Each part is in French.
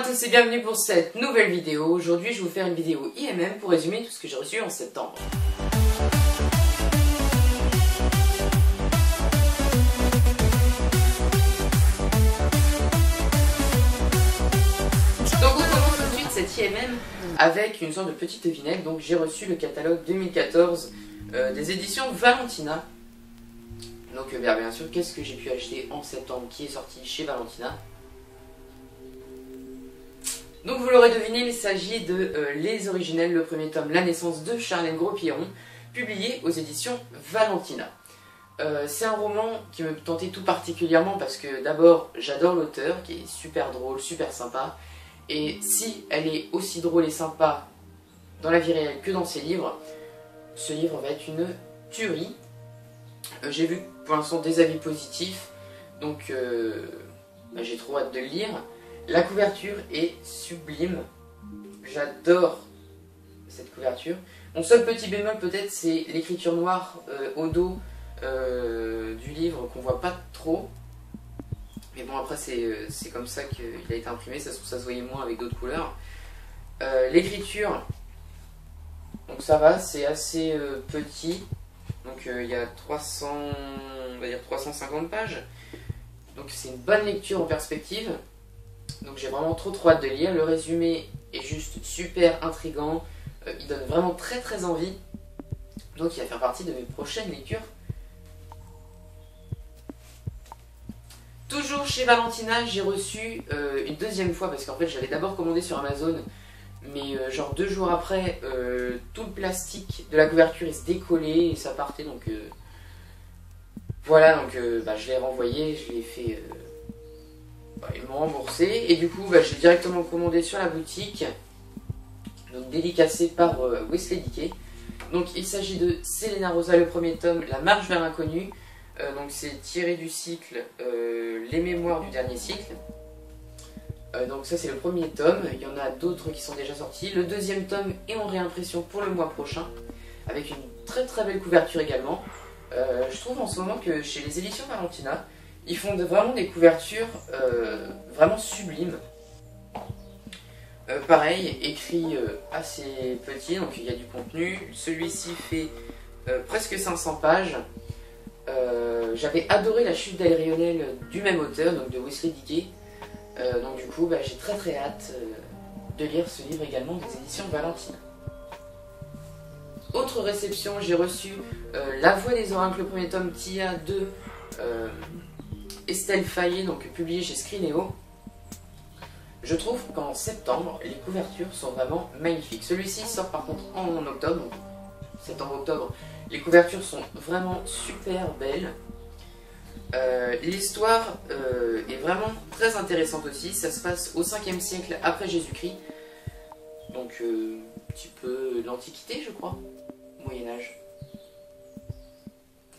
tous et bienvenue pour cette nouvelle vidéo. Aujourd'hui je vais vous faire une vidéo IMM pour résumer tout ce que j'ai reçu en septembre. Donc on commence tout de suite cette IMM avec une sorte de petite devinette. Donc j'ai reçu le catalogue 2014 des éditions Valentina. Donc bien sûr, qu'est-ce que j'ai pu acheter en septembre qui est sorti chez Valentina? Donc vous l'aurez deviné, il s'agit de Les Originels, le premier tome, La naissance de Charlène Gros-Piron, publié aux éditions Valentina. C'est un roman qui me tentait tout particulièrement parce que d'abord j'adore l'auteur qui est super drôle, super sympa. Et si elle est aussi drôle et sympa dans la vie réelle que dans ses livres, ce livre va être une tuerie. J'ai vu pour l'instant des avis positifs, donc j'ai trop hâte de le lire. La couverture est sublime, j'adore cette couverture. Mon seul petit bémol peut-être c'est l'écriture noire au dos du livre qu'on voit pas trop. Mais bon après c'est comme ça qu'il a été imprimé, ça se voyait moins avec d'autres couleurs. L'écriture, donc ça va, c'est assez petit. Donc il y a 300, on va dire 350 pages. Donc c'est une bonne lecture en perspective. Donc j'ai vraiment trop hâte de lire. Le résumé est juste super intriguant. Il donne vraiment très envie. Donc il va faire partie de mes prochaines lectures. Toujours chez Valentina, j'ai reçu une deuxième fois, parce qu'en fait j'avais d'abord commandé sur Amazon, mais genre 2 jours après, tout le plastique de la couverture il se décollait et ça partait, donc voilà, donc je l'ai renvoyé, je l'ai fait, ils m'ont remboursé, et du coup j'ai directement commandé sur la boutique, donc dédicacé par Wesley Dickey. Donc il s'agit de Selena Rosa, le premier tome, La marche vers l'inconnu. Donc c'est tiré du cycle Les mémoires du dernier cycle. Donc ça c'est le premier tome, il y en a d'autres qui sont déjà sortis. Le deuxième tome est en réimpression pour le mois prochain, avec une très belle couverture également. Je trouve en ce moment que chez les éditions Valentina, ils font vraiment des couvertures vraiment sublimes. Pareil, écrit assez petit, donc il y a du contenu. Celui-ci fait presque 500 pages. J'avais adoré La chute d'Aérionel du même auteur, donc de Wesley Dickey. Donc du coup j'ai très hâte de lire ce livre également des éditions Valentina. Autre réception, j'ai reçu La voix des oracles, le premier tome, Tia de Estelle Fayet, donc publié chez Scrinéo. Je trouve qu'en septembre les couvertures sont vraiment magnifiques. Celui-ci sort par contre en octobre, donc septembre-octobre. Les couvertures sont vraiment super belles. L'histoire est vraiment très intéressante aussi. Ça se passe au 5e siècle après Jésus-Christ. Donc un petit peu l'Antiquité je crois. Moyen-Âge.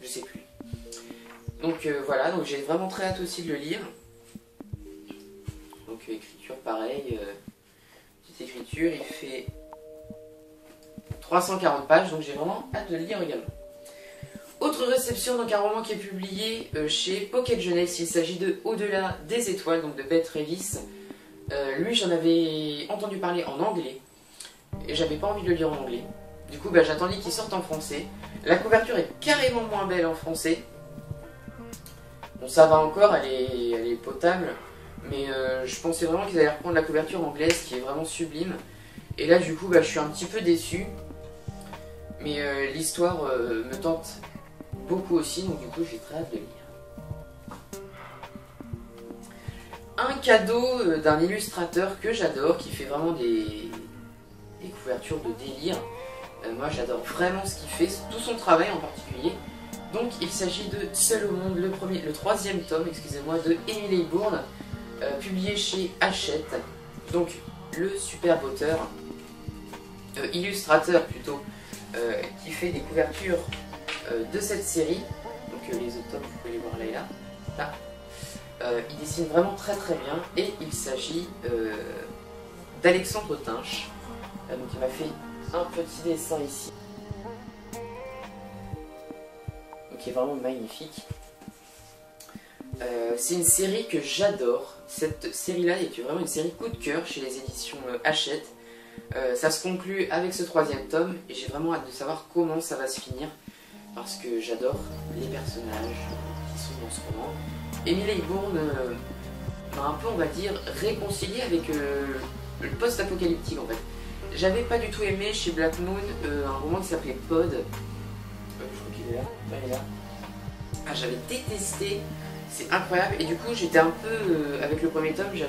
Je sais plus. Donc voilà, donc j'ai vraiment très hâte aussi de le lire. Donc écriture pareil. Petite écriture, il fait 340 pages, donc j'ai vraiment hâte de le lire également. Autre réception, donc un roman qui est publié chez Pocket Jeunesse, il s'agit de Au-delà des étoiles, donc de Beth Revis. Lui j'en avais entendu parler en anglais, et j'avais pas envie de le lire en anglais. Du coup j'attendais qu'il sorte en français. La couverture est carrément moins belle en français. Bon ça va encore, elle est potable, mais je pensais vraiment qu'ils allaient reprendre la couverture anglaise qui est vraiment sublime. Et là du coup je suis un petit peu déçu. Mais l'histoire me tente beaucoup aussi, donc du coup j'ai très hâte de lire. Un cadeau d'un illustrateur que j'adore, qui fait vraiment des couvertures de délire. Moi j'adore vraiment ce qu'il fait, tout son travail en particulier. Donc il s'agit de Seul au monde, le 3e tome, excusez-moi, de Émile Bourne, publié chez Hachette. Donc le superbe auteur, illustrateur plutôt, qui fait des couvertures de cette série. Donc les autres tomes, vous pouvez les voir là. Il dessine vraiment très bien, et il s'agit d'Alexandre Tinche. Donc il m'a fait un petit dessin ici, donc qui est vraiment magnifique. C'est une série que j'adore, cette série-là est vraiment une série coup de cœur chez les éditions Hachette. Ça se conclut avec ce 3e tome et j'ai vraiment hâte de savoir comment ça va se finir parce que j'adore les personnages qui sont dans ce roman. Emily Bourne m'a un peu, on va dire, réconcilié avec le post-apocalyptique en fait. J'avais pas du tout aimé chez Black Moon un roman qui s'appelait Pod. Je crois qu'il est là. Ouais, il est là. Ah, j'avais détesté. C'est incroyable. Et du coup, j'étais un peu avec le premier tome. Je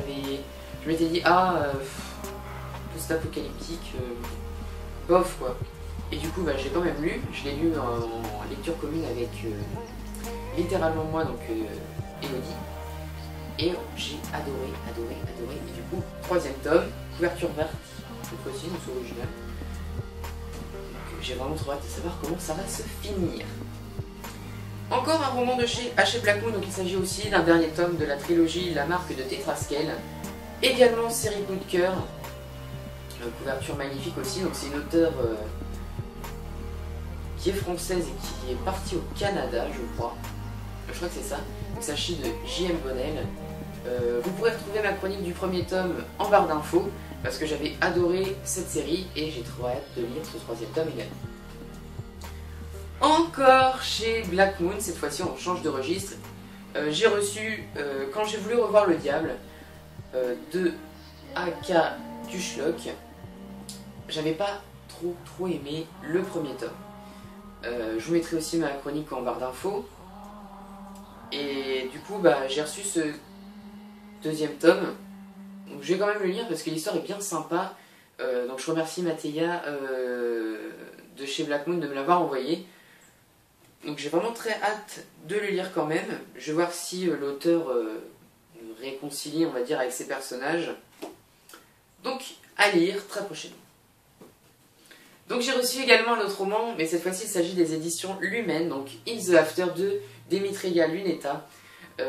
m'étais dit post-apocalyptique, bof quoi. Et du coup, j'ai quand même lu. Je l'ai lu en lecture commune avec littéralement moi, donc Elodie. Et j'ai adoré. Et du coup, 3e tome, couverture verte. Cette fois-ci, donc c'est original. J'ai vraiment trop hâte de savoir comment ça va se finir. Encore un roman de chez Hachette Black Moon, donc il s'agit aussi d'un dernier tome de la trilogie La Marque de Tetraskel. Également série coup de cœur. Couverture magnifique aussi, donc c'est une auteure qui est française et qui est partie au Canada, je crois. Je crois que c'est ça. Donc il s'agit de J.M. Bonnel. Vous pourrez retrouver ma chronique du premier tome en barre d'infos parce que j'avais adoré cette série et j'ai trop hâte de lire ce 3e tome également. Encore chez Black Moon, cette fois-ci on change de registre. J'ai reçu, quand j'ai voulu revoir le diable, de A.K. Tuchlock. J'avais pas trop aimé le premier tome. Je vous mettrai aussi ma chronique en barre d'infos. Et du coup, j'ai reçu ce 2e tome. Donc je vais quand même le lire parce que l'histoire est bien sympa. Donc je remercie Mathéa de chez Black Moon de me l'avoir envoyé. Donc j'ai vraiment très hâte de le lire quand même. Je vais voir si l'auteur me réconcilie, on va dire, avec ses personnages. Donc à lire très prochainement. Donc j'ai reçu également un autre roman, mais cette fois-ci il s'agit des éditions Lumen, donc In the After de Demetria Luneta.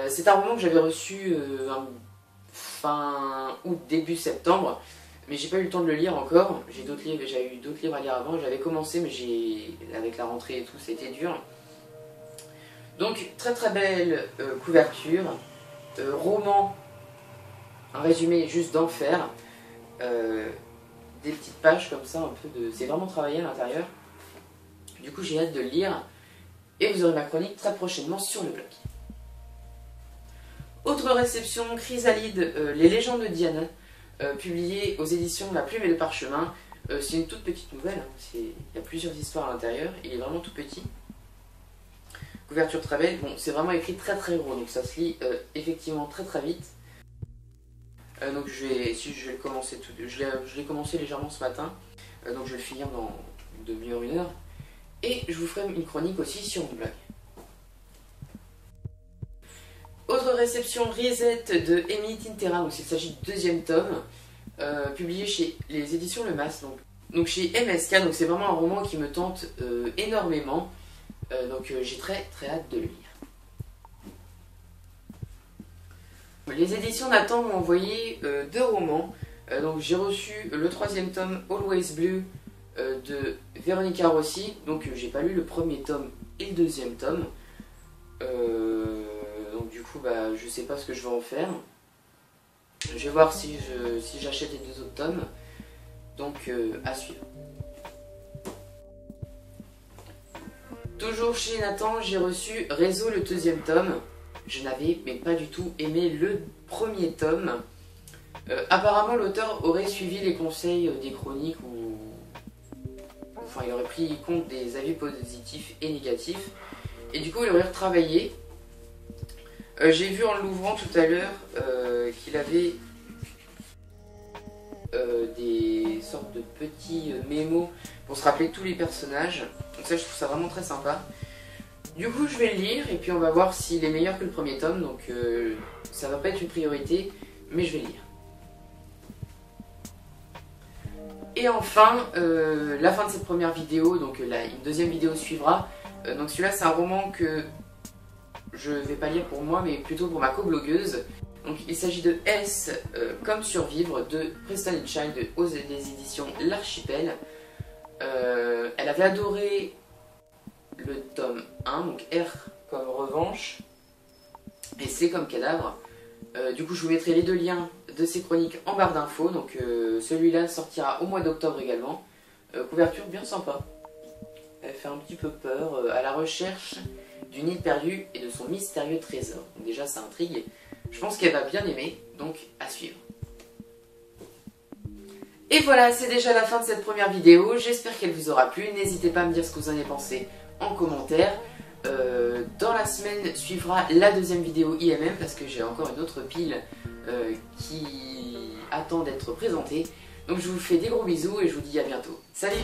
C'est un roman que j'avais reçu fin août, début septembre, mais j'ai pas eu le temps de le lire encore. J'ai eu d'autres livres à lire avant, j'avais commencé, mais avec la rentrée et tout, ça a été dur. Donc très belle couverture, roman, un résumé juste d'enfer. Des petites pages comme ça, un peu de... C'est vraiment travaillé à l'intérieur. Du coup, j'ai hâte de le lire. Et vous aurez ma chronique très prochainement sur le blog. Autre réception, Chrysalide, Les légendes de Diana, publié aux éditions La Plume et le Parchemin. C'est une toute petite nouvelle. Hein. Il y a plusieurs histoires à l'intérieur. Il est vraiment tout petit. Couverture très belle. Bon, c'est vraiment écrit très gros. Donc ça se lit effectivement très vite. Donc je vais le commencer je l'ai commencé légèrement ce matin, donc je vais le finir dans une demi-heure, 1 heure, et je vous ferai une chronique aussi sur mon blog. Autre réception, Reset de Emily Tintera, donc il s'agit du 2e tome, publié chez les éditions Le Mas, donc chez MSK, donc c'est vraiment un roman qui me tente énormément, donc j'ai très hâte de le lire. Les éditions Nathan m'ont envoyé 2 romans. Donc j'ai reçu le 3e tome Always Blue de Véronica Rossi. Donc j'ai pas lu le 1er tome et le 2e tome. Donc du coup je sais pas ce que je vais en faire. Je vais voir si j'achète les 2 autres tomes. Donc à suivre. Toujours chez Nathan, j'ai reçu Réseau le 2e tome. Je n'avais pas du tout aimé le 1er tome. Apparemment l'auteur aurait suivi les conseils des chroniques ou... Enfin il aurait pris compte des avis positifs et négatifs. Et du coup il aurait retravaillé. J'ai vu en l'ouvrant tout à l'heure qu'il avait des sortes de petits mémos pour se rappeler tous les personnages. Donc ça je trouve ça vraiment très sympa. Du coup je vais le lire et puis on va voir s'il est meilleur que le 1er tome, donc ça va pas être une priorité, mais je vais le lire. Et enfin, la fin de cette première vidéo, donc une 2e vidéo suivra. Donc celui-là c'est un roman que je vais pas lire pour moi, mais plutôt pour ma co-blogueuse. Donc il s'agit de S comme survivre de Preston Child des éditions L'Archipel. Elle avait adoré le tome 1, donc R comme revanche, et C comme cadavre. Du coup je vous mettrai les deux liens de ces chroniques en barre d'infos. Donc celui-là sortira au mois d'octobre également. Couverture bien sympa. Elle fait un petit peu peur. À la recherche d'une île perdue et de son mystérieux trésor. Donc déjà ça intrigue. Je pense qu'elle va bien aimer, donc à suivre. Et voilà, c'est déjà la fin de cette première vidéo. J'espère qu'elle vous aura plu. N'hésitez pas à me dire ce que vous en avez pensé en commentaire. Dans la semaine suivra la deuxième vidéo IMM parce que j'ai encore une autre pile qui attend d'être présentée. Donc je vous fais des gros bisous et je vous dis à bientôt. Salut!